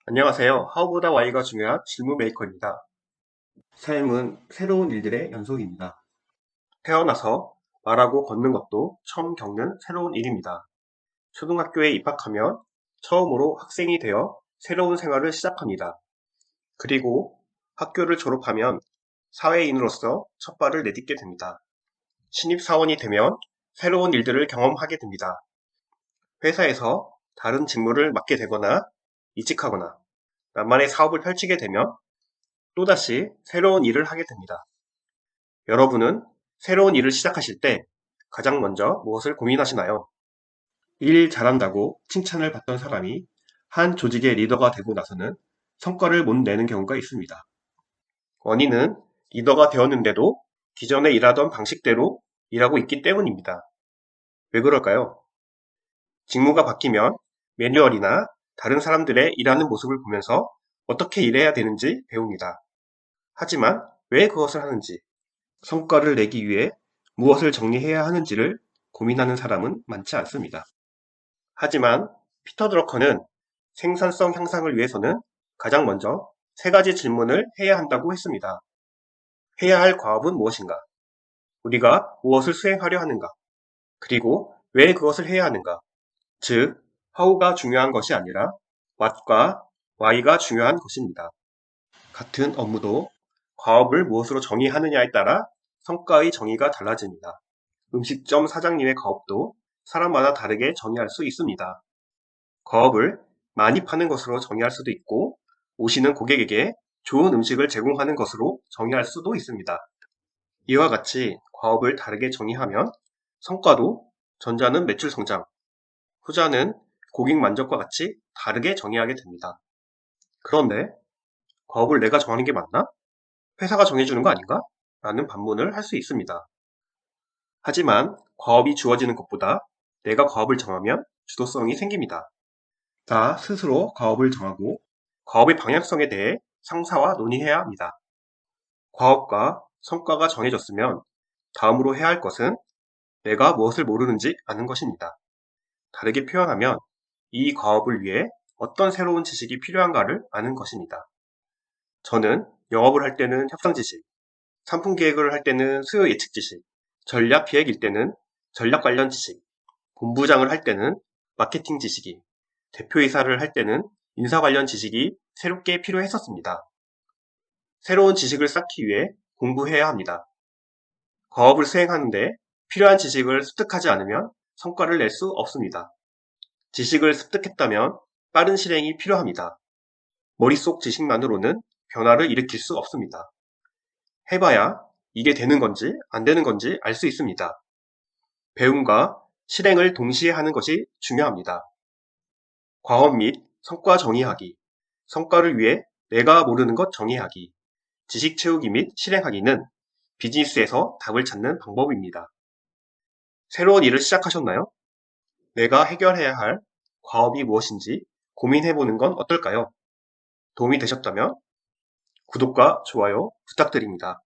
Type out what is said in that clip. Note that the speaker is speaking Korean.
안녕하세요. 하우보다 Y가 중요한 실무 메이커입니다. 삶은 새로운 일들의 연속입니다. 태어나서 말하고 걷는 것도 처음 겪는 새로운 일입니다. 초등학교에 입학하면 처음으로 학생이 되어 새로운 생활을 시작합니다. 그리고 학교를 졸업하면 사회인으로서 첫 발을 내딛게 됩니다. 신입사원이 되면 새로운 일들을 경험하게 됩니다. 회사에서 다른 직무를 맡게 되거나 이직하거나 나만의 사업을 펼치게 되면 또다시 새로운 일을 하게 됩니다. 여러분은 새로운 일을 시작하실 때 가장 먼저 무엇을 고민하시나요? 일 잘한다고 칭찬을 받던 사람이 한 조직의 리더가 되고 나서는 성과를 못 내는 경우가 있습니다. 원인은 리더가 되었는데도 기존에 일하던 방식대로 일하고 있기 때문입니다. 왜 그럴까요? 직무가 바뀌면 매뉴얼이나 다른 사람들의 일하는 모습을 보면서 어떻게 일해야 되는지 배웁니다. 하지만 왜 그것을 하는지, 성과를 내기 위해 무엇을 정리해야 하는지를 고민하는 사람은 많지 않습니다. 하지만 피터 드러커는 생산성 향상을 위해서는 가장 먼저 세 가지 질문을 해야 한다고 했습니다. 해야 할 과업은 무엇인가? 우리가 무엇을 수행하려 하는가? 그리고 왜 그것을 해야 하는가? 즉, how가 중요한 것이 아니라 what과 why가 중요한 것입니다. 같은 업무도 과업을 무엇으로 정의하느냐에 따라 성과의 정의가 달라집니다. 음식점 사장님의 과업도 사람마다 다르게 정의할 수 있습니다. 과업을 많이 파는 것으로 정의할 수도 있고, 오시는 고객에게 좋은 음식을 제공하는 것으로 정의할 수도 있습니다. 이와 같이 과업을 다르게 정의하면 성과도 전자는 매출 성장, 후자는 고객 만족과 같이 다르게 정의하게 됩니다. 그런데 과업을 내가 정하는 게 맞나? 회사가 정해주는 거 아닌가? 라는 반문을 할 수 있습니다. 하지만 과업이 주어지는 것보다 내가 과업을 정하면 주도성이 생깁니다. 나 스스로 과업을 정하고 과업의 방향성에 대해 상사와 논의해야 합니다. 과업과 성과가 정해졌으면 다음으로 해야 할 것은 내가 무엇을 모르는지 아는 것입니다. 다르게 표현하면 이 과업을 위해 어떤 새로운 지식이 필요한가를 아는 것입니다. 저는 영업을 할 때는 협상 지식, 상품 계획을 할 때는 수요 예측 지식, 전략 기획일 때는 전략 관련 지식, 본부장을 할 때는 마케팅 지식이, 대표이사를 할 때는 인사 관련 지식이 새롭게 필요했었습니다. 새로운 지식을 쌓기 위해 공부해야 합니다. 과업을 수행하는데 필요한 지식을 습득하지 않으면 성과를 낼 수 없습니다. 지식을 습득했다면 빠른 실행이 필요합니다. 머릿속 지식만으로는 변화를 일으킬 수 없습니다. 해봐야 이게 되는 건지 안 되는 건지 알 수 있습니다. 배움과 실행을 동시에 하는 것이 중요합니다. 과업 및 성과 정의하기, 성과를 위해 내가 모르는 것 정의하기, 지식 채우기 및 실행하기는 비즈니스에서 답을 찾는 방법입니다. 새로운 일을 시작하셨나요? 내가 해결해야 할 과업이 무엇인지 고민해보는 건 어떨까요? 도움이 되셨다면 구독과 좋아요 부탁드립니다.